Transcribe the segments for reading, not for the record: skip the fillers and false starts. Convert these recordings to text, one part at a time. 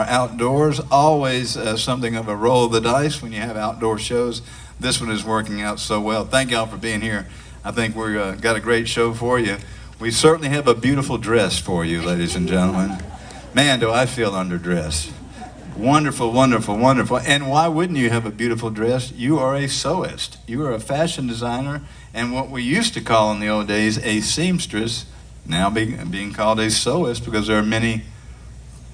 Outdoors, always something of a roll of the dice when you have outdoor shows. This one is working out so well. Thank y'all for being here. I think we've got a great show for you. We certainly have a beautiful dress for you, ladies and gentlemen. Man, do I feel underdressed. Wonderful, wonderful, wonderful. And why wouldn't you have a beautiful dress? You are a sewist. You are a fashion designer, and what we used to call in the old days a seamstress, now being called a sewist, because there are many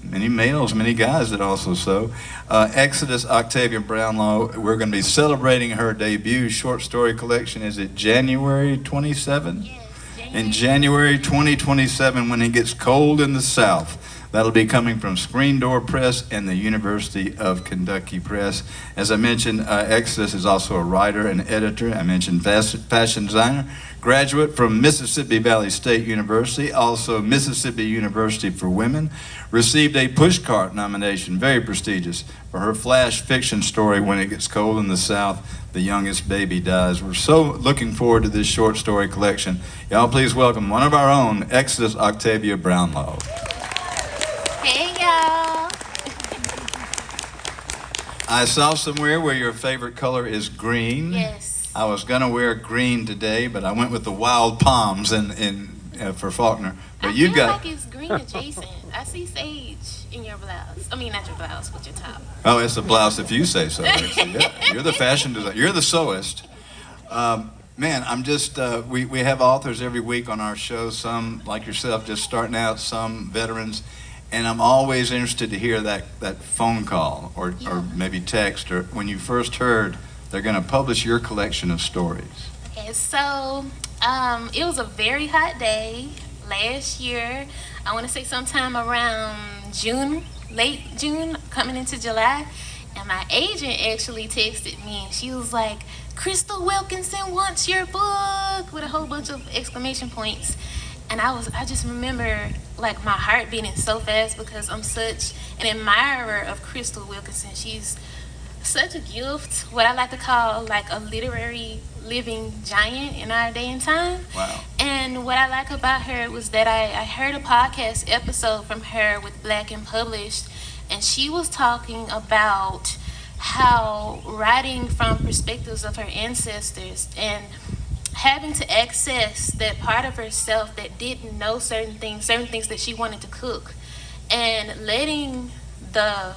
males, many guys that also sew. Exodus Octavia Brownlow, we're going to be celebrating her debut short story collection. Is it January 27? Yes, In January 2027, when it gets cold in the South. That'll be coming from Screen Door Press and the University of Kentucky Press. As I mentioned, Exodus is also a writer and editor. I mentioned fashion designer, graduate from Mississippi Valley State University, also Mississippi University for Women. Received a Pushcart nomination, very prestigious, for her flash fiction story, When It Gets Cold in the South, The Youngest Baby Dies. We're so looking forward to this short story collection. Y'all please welcome one of our own, Exodus Octavia Brownlow. Hey, y'all. I saw somewhere where your favorite color is green. Yes. I was gonna wear green today, but I went with the wild palms for Faulkner. But I feel like it's green adjacent. I see sage in your blouse. I mean, not your blouse, but your top. Oh, it's a blouse if you say so. Yeah, you're the fashion designer. You're the sewist. Man, I'm just, we have authors every week on our show, some like yourself just starting out, some veterans. And I'm always interested to hear that phone call or maybe text or when you first heard they're going to publish your collection of stories. Okay, so it was a very hot day last year. I want to say sometime around June, late June, coming into July. And my agent actually texted me and she was like, Crystal Wilkinson wants your book, with a whole bunch of exclamation points. And I just remember like my heart beating so fast because I'm such an admirer of Crystal Wilkinson. She's such a gift, what I like to call like a literary living giant in our day and time. Wow. And what I like about her was that I heard a podcast episode from her with Black and Published, and she was talking about how writing from perspectives of her ancestors and having to access that part of herself that didn't know certain things that she wanted to cook, and letting the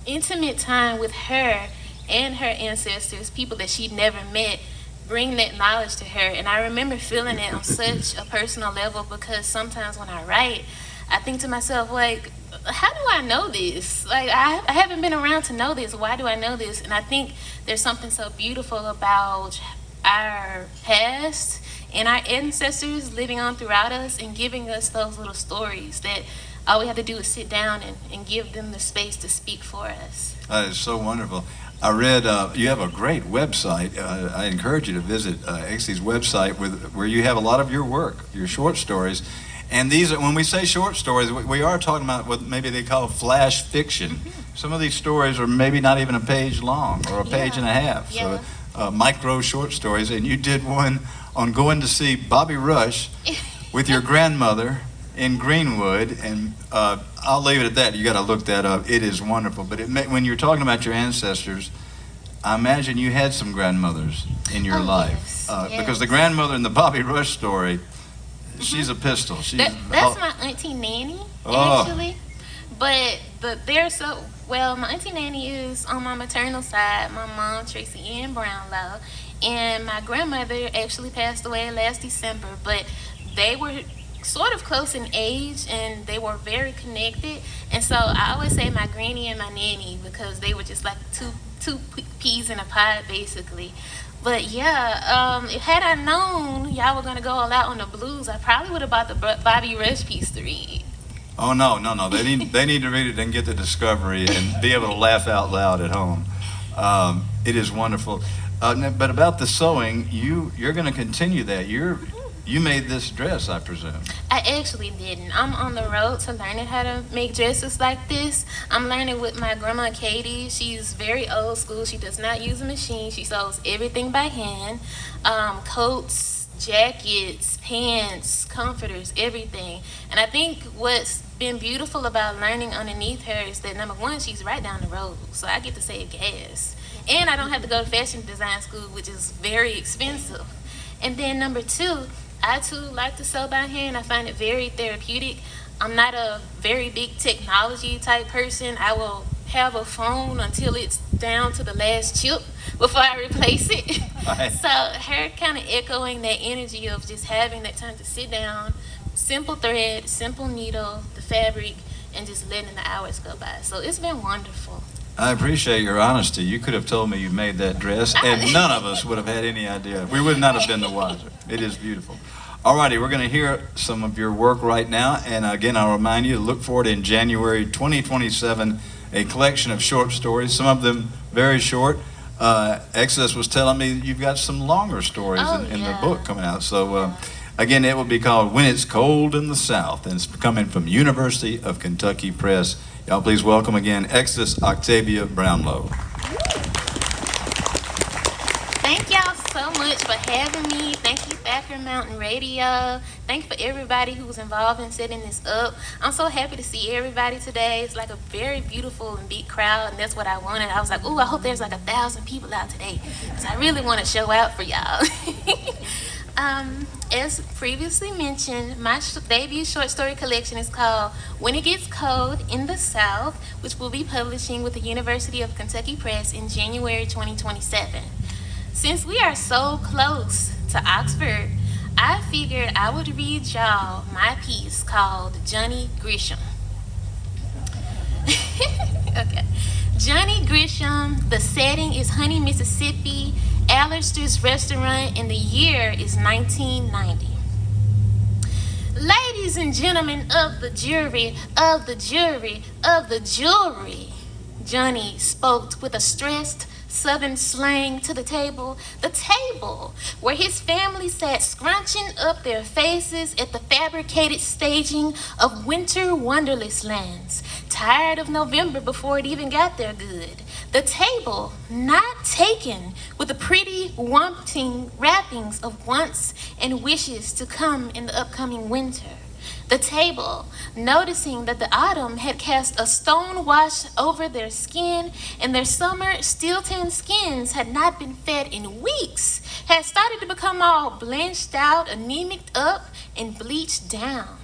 intimate time with her and her ancestors, people that she'd never met, bring that knowledge to her. And I remember feeling it on such a personal level because sometimes when I write, I think to myself, like, how do I know this? Like, I haven't been around to know this. Why do I know this? And I think there's something so beautiful about our past and our ancestors living on throughout us and giving us those little stories that all we have to do is sit down and give them the space to speak for us. That is so wonderful. I read you have a great website. I encourage you to visit Exie's website where you have a lot of your work, your short stories. And these are, when we say short stories, we are talking about what maybe they call flash fiction. Mm-hmm. Some of these stories are maybe not even a page long or a page and a half. Yeah. So micro short stories. And you did one on going to see Bobby Rush with your grandmother in Greenwood, and I'll leave it at that. You got to look that up. It is wonderful. But when you're talking about your ancestors, I imagine you had some grandmothers in your life. Yes. Because the grandmother in the Bobby Rush story, she's a pistol. That's my Auntie Nanny, actually. But my Auntie Nanny is on my maternal side, my mom, Tracy Ann Brownlow, and my grandmother actually passed away last December, but they were sort of close in age and they were very connected. And so I always say my granny and my nanny because they were just like two peas in a pod, basically. But yeah, had I known y'all were going to go all out on the blues, I probably would have bought the Bobby Rush piece to read. Oh, no. They need to read it and get the discovery and be able to laugh out loud at home. It is wonderful. But about the sewing, you're going to continue that. You made this dress, I presume. I actually didn't. I'm on the road to learning how to make dresses like this. I'm learning with my grandma Katie. She's very old school. She does not use a machine. She sews everything by hand. Coats, jackets, pants, comforters, everything. And I think what's been beautiful about learning underneath her is that, number one, she's right down the road, so I get to save gas. And I don't have to go to fashion design school, which is very expensive. And then number two, I too like to sew by hand. I find it very therapeutic. I'm not a very big technology type person. I will have a phone until it's down to the last chip before I replace it. Right. So her kind of echoing that energy of just having that time to sit down, simple thread, simple needle, the fabric, and just letting the hours go by. So it's been wonderful. I appreciate your honesty. You could have told me you made that dress, and none of us would have had any idea. We would not have been the wiser. It is beautiful. All righty, we're going to hear some of your work right now. And again, I'll remind you to look for it in January 2027, a collection of short stories, some of them very short. Exodus was telling me you've got some longer stories in the book coming out. So again, it will be called When It's Cold in the South, and it's coming from University of Kentucky Press. Y'all please welcome again Exodus Octavia Brownlow. Thank y'all so much for having me. Thank you, Thacker Mountain Radio. Thank you for everybody who was involved in setting this up. I'm so happy to see everybody today. It's like a very beautiful and big crowd, and that's what I wanted. I was like, ooh, I hope there's like 1,000 people out today, because I really want to show out for y'all. As previously mentioned, my debut short story collection is called When It Gets Cold in the South, which will be publishing with the University of Kentucky Press in January 2027. Since we are so close to Oxford, I figured I would read y'all my piece called Johnny Grisham. Okay. Johnny Grisham, the setting is Honey, Mississippi, Alistair's restaurant, and the year is 1990. Ladies and gentlemen of the jury, Johnny spoke with a stressed Southern slang to the table where his family sat scrunching up their faces at the fabricated staging of winter wonderless lands, tired of November before it even got there good. The table not taken with the pretty wanting wrappings of wants and wishes to come in the upcoming winter. The table, noticing that the autumn had cast a stone wash over their skin and their summer steel-tanned skins had not been fed in weeks, had started to become all blanched out, anemic up, and bleached down.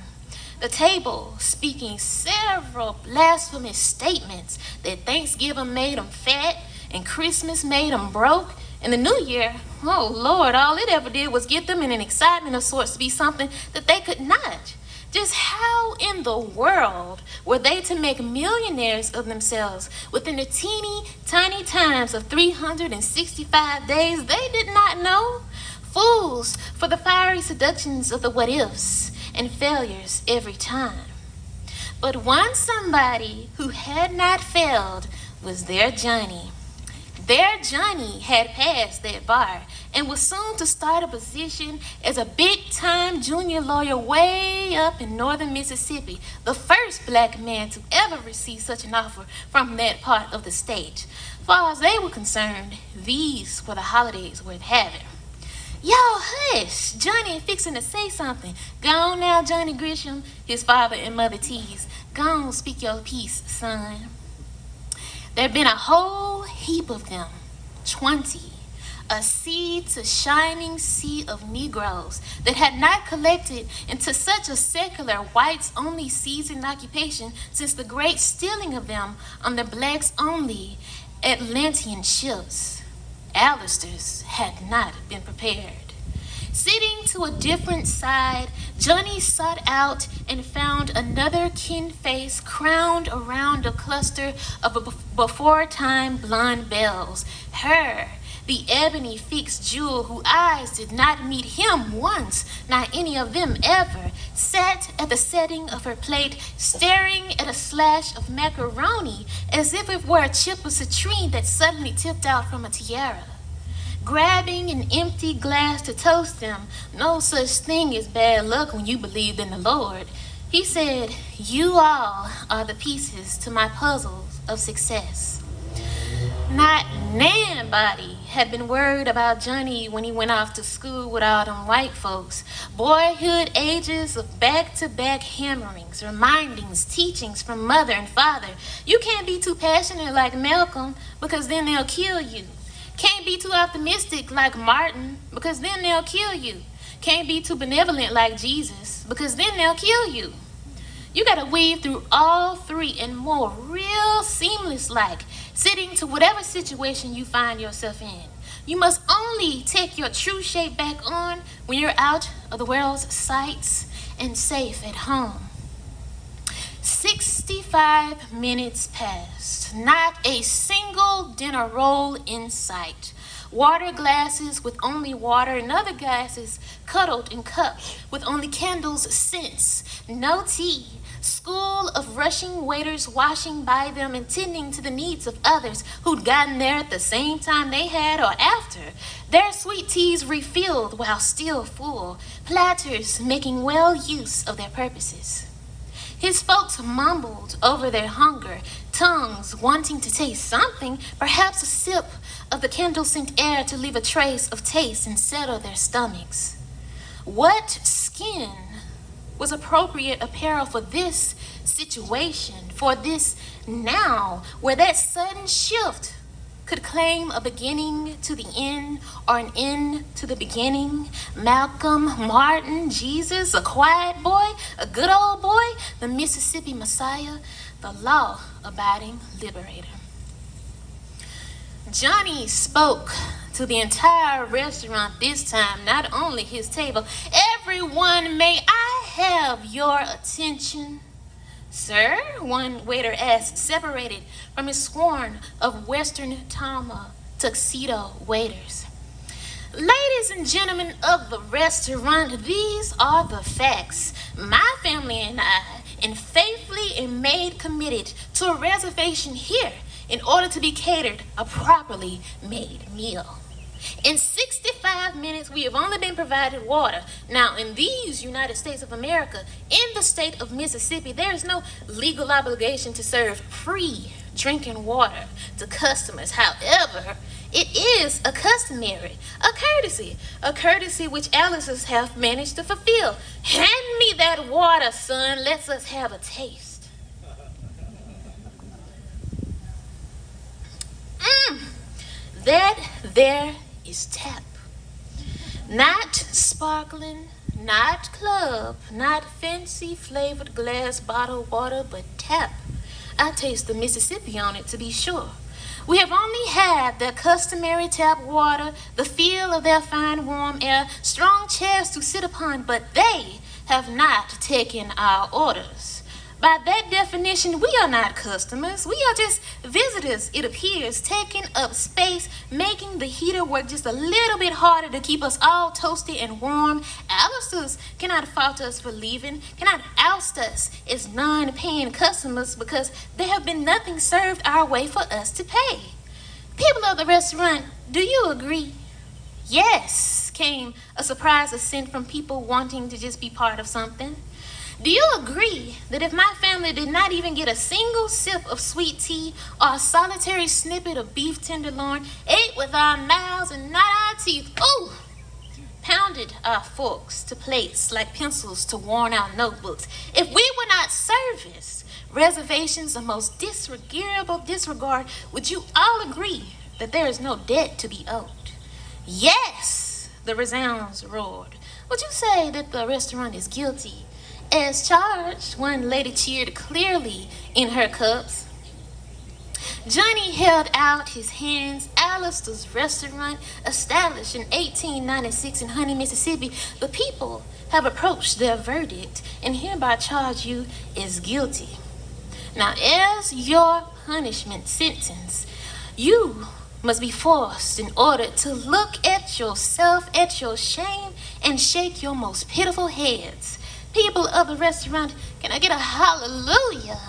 The table, speaking several blasphemous statements that Thanksgiving made them fat and Christmas made them broke, and the New Year, oh Lord, all it ever did was get them in an excitement of sorts to be something that they could not. Just how in the world were they to make millionaires of themselves within the teeny tiny times of 365 days? They did not know. Fools for the fiery seductions of the what-ifs and failures every time. But one somebody who had not failed was their Johnny. Their Johnny had passed that bar and was soon to start a position as a big-time junior lawyer way up in northern Mississippi, the first black man to ever receive such an offer from that part of the state. Far as they were concerned, these were the holidays worth having. Yo, hush! Johnny fixing to say something. Go on now, Johnny Grisham, his father and mother teased. Go on, speak your piece, son. There'd been a whole heap of them, 20, a sea to shining sea of Negroes that had not collected into such a secular whites-only seasoned occupation since the great stealing of them on the blacks-only Atlantean ships. Alistairs had not been prepared. Sitting to a different side, Johnny sought out and found another kin face crowned around a cluster of before-time blonde belles. Her, the ebony fixed jewel whose eyes did not meet him once, not any of them ever, sat at the setting of her plate, staring at a slash of macaroni as if it were a chip of citrine that suddenly tipped out from a tiara. Grabbing an empty glass to toast them, no such thing as bad luck when you believed in the Lord, he said, "You all are the pieces to my puzzles of success." Not nobody had been worried about Johnny when he went off to school with all them white folks. Boyhood ages of back-to-back hammerings, remindings, teachings from mother and father. You can't be too passionate like Malcolm because then they'll kill you. Can't be too optimistic like Martin because then they'll kill you. Can't be too benevolent like Jesus because then they'll kill you. You gotta weave through all three and more real seamless like, sitting to whatever situation you find yourself in. You must only take your true shape back on when you're out of the world's sights and safe at home. 65 minutes passed, not a single dinner roll in sight. Water glasses with only water and other glasses cuddled in cups with only candles' scents. No tea. School of rushing waiters washing by them and tending to the needs of others who'd gotten there at the same time they had or after. Their sweet teas refilled while still full. Platters making well use of their purposes. His folks mumbled over their hunger, tongues wanting to taste something, perhaps a sip of the candle-scent air to leave a trace of taste and settle their stomachs. What skin was appropriate apparel for this situation, for this now, where that sudden shift could claim a beginning to the end or an end to the beginning? Malcolm, Martin, Jesus, a quiet boy, a good old boy, the Mississippi Messiah, the law-abiding liberator. Johnny spoke to the entire restaurant this time, not only his table. Everyone, may I have your attention? Sir, one waiter asked, separated from his swarm of Western Tama tuxedo waiters. Ladies and gentlemen of the restaurant, these are the facts. My family and I, and faithfully and made committed to a reservation here in order to be catered a properly made meal. In 65 minutes, we have only been provided water. Now, in these United States of America, in the state of Mississippi, there is no legal obligation to serve free drinking water to customers. However, it is a customary, a courtesy which Alice's have managed to fulfill. Hand me that water, son. Let us have a taste. That there is tap. Not sparkling, not club, not fancy flavored glass bottle water, but tap. I taste the Mississippi on it to be sure. We have only had their customary tap water, the feel of their fine warm air, strong chairs to sit upon, but they have not taken our orders. By that definition, we are not customers. We are just visitors, it appears, taking up space, making the heater work just a little bit harder to keep us all toasty and warm. Alice's cannot fault us for leaving, cannot oust us as non-paying customers because there have been nothing served our way for us to pay. People of the restaurant, do you agree? Yes, came a surprise assent from people wanting to just be part of something. Do you agree that if my family did not even get a single sip of sweet tea or a solitary snippet of beef tenderloin, ate with our mouths and not our teeth, pounded our forks to plates like pencils to worn out notebooks, if we were not serviced reservations of most disregardable disregard, would you all agree that there is no debt to be owed? Yes, the resounds roared. Would you say that the restaurant is guilty as charged? One lady cheered clearly in her cups. Johnny held out his hands. Alice's restaurant, established in 1896 in Honey, Mississippi. The people have approached their verdict and hereby charge you as guilty. Now, as your punishment sentence, you must be forced in order to look at yourself, at your shame, and shake your most pitiful heads. People of the restaurant, can I get a hallelujah?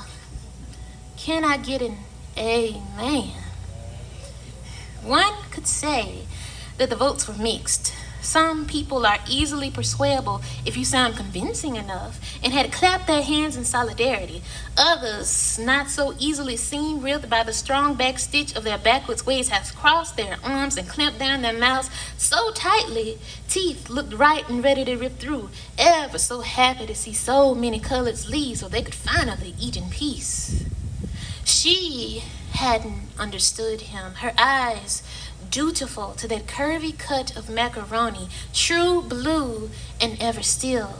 Can I get an amen? One could say that the votes were mixed. Some people are easily persuadable if you sound convincing enough, and had clapped their hands in solidarity. Others, not so easily seen, writhed by the strong back stitch of their backwards ways, have crossed their arms and clamped down their mouths so tightly, teeth looked right and ready to rip through, ever so happy to see so many colors leave so they could finally eat in peace. She hadn't understood him. Her eyes, dutiful to that curvy cut of macaroni, true blue and ever still.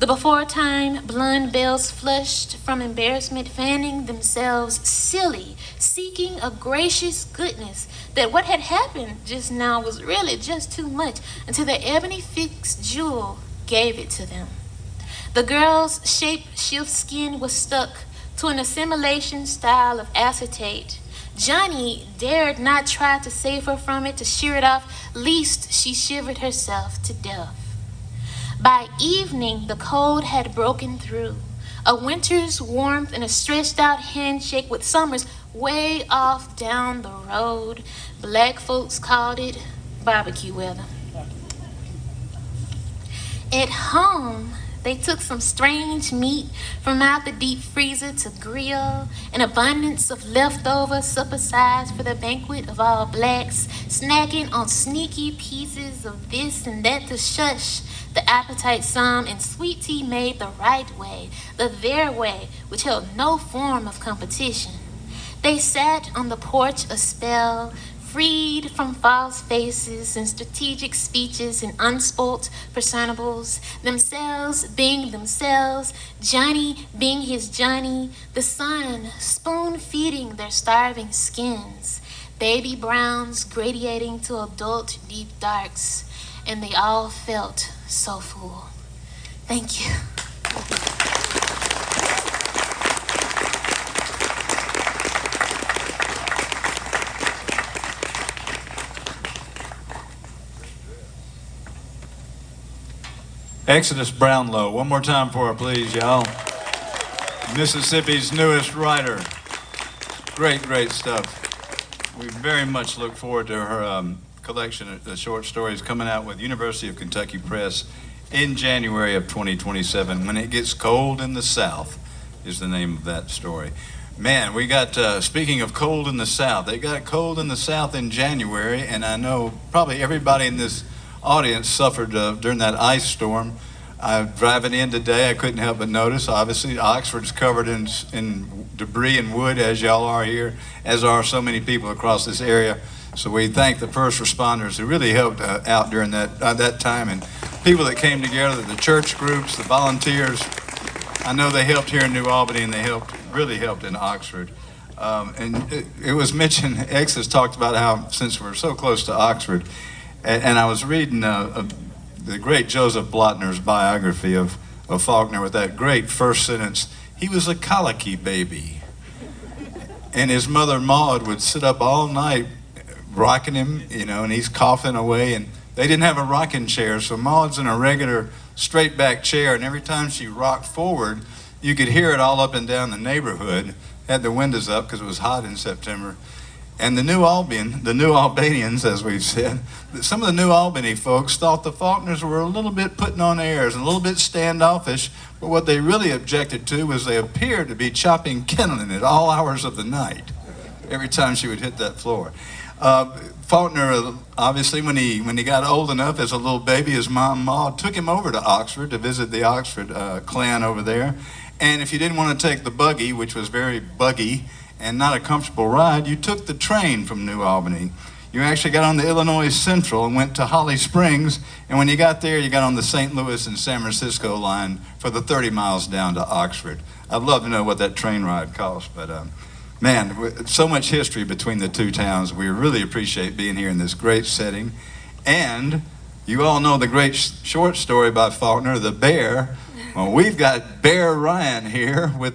The before-time blonde bells flushed from embarrassment, fanning themselves silly, seeking a gracious goodness that what had happened just now was really just too much, until the ebony-fixed jewel gave it to them. The girl's shape-shift skin was stuck to an assimilation style of acetate. Johnny dared not try to save her from it, to shear it off, lest she shivered herself to death. By evening, the cold had broken through. A winter's warmth and a stretched-out handshake with summer's way off down the road. Black folks called it barbecue weather. At home, they took some strange meat from out the deep freezer to grill, an abundance of leftover supper size for the banquet of all blacks, snacking on sneaky pieces of this and that to shush the appetite some, and sweet tea made the right way, the their way, which held no form of competition. They sat on the porch a spell, freed from false faces and strategic speeches and unspoilt personables, themselves being themselves, Johnny being his Johnny, the sun spoon-feeding their starving skins, baby browns gradiating to adult deep darks, and they all felt so full. Thank you. Exodus Brownlow, one more time for her, please, y'all. Mississippi's newest writer. Great, great stuff. We very much look forward to her collection of short stories coming out with University of Kentucky Press in January of 2027. When It Gets Cold in the South is the name of that story. Man, we got, speaking of cold in the South, they got cold in the South in January, and I know probably everybody in this audience suffered during that ice storm. Driving in today, I couldn't help but notice, obviously, Oxford's covered in debris and wood, as y'all are here, as are so many people across this area. So we thank the first responders who really helped out during that time, and people that came together, the church groups, the volunteers. I know they helped here in New Albany, and they really helped in Oxford. And it was mentioned, Exodus talked about how, since we're so close to Oxford, and I was reading the great Joseph Blotner's biography of Faulkner with that great first sentence, he was a colicky baby. And his mother Maud would sit up all night rocking him, and he's coughing away, and they didn't have a rocking chair, so Maud's in a regular straight back chair, and every time she rocked forward, you could hear it all up and down the neighborhood. Had the windows up because it was hot in September. And the New Albanians, as we've said, some of the New Albany folks thought the Faulkners were a little bit putting on airs and a little bit standoffish, but what they really objected to was they appeared to be chopping kindling at all hours of the night, every time she would hit that floor. Faulkner, obviously, when he got old enough as a little baby, his mom, Maud, took him over to Oxford to visit the Oxford clan over there. And if you didn't want to take the buggy, which was very buggy, and not a comfortable ride, you took the train from New Albany. You actually got on the Illinois Central and went to Holly Springs, and when you got there, you got on the St. Louis and San Francisco line for the 30 miles down to Oxford. I'd love to know what that train ride cost, but man, so much history between the two towns. We really appreciate being here in this great setting. And you all know the great short story by Faulkner, The Bear. Well, we've got Bear Ryan here with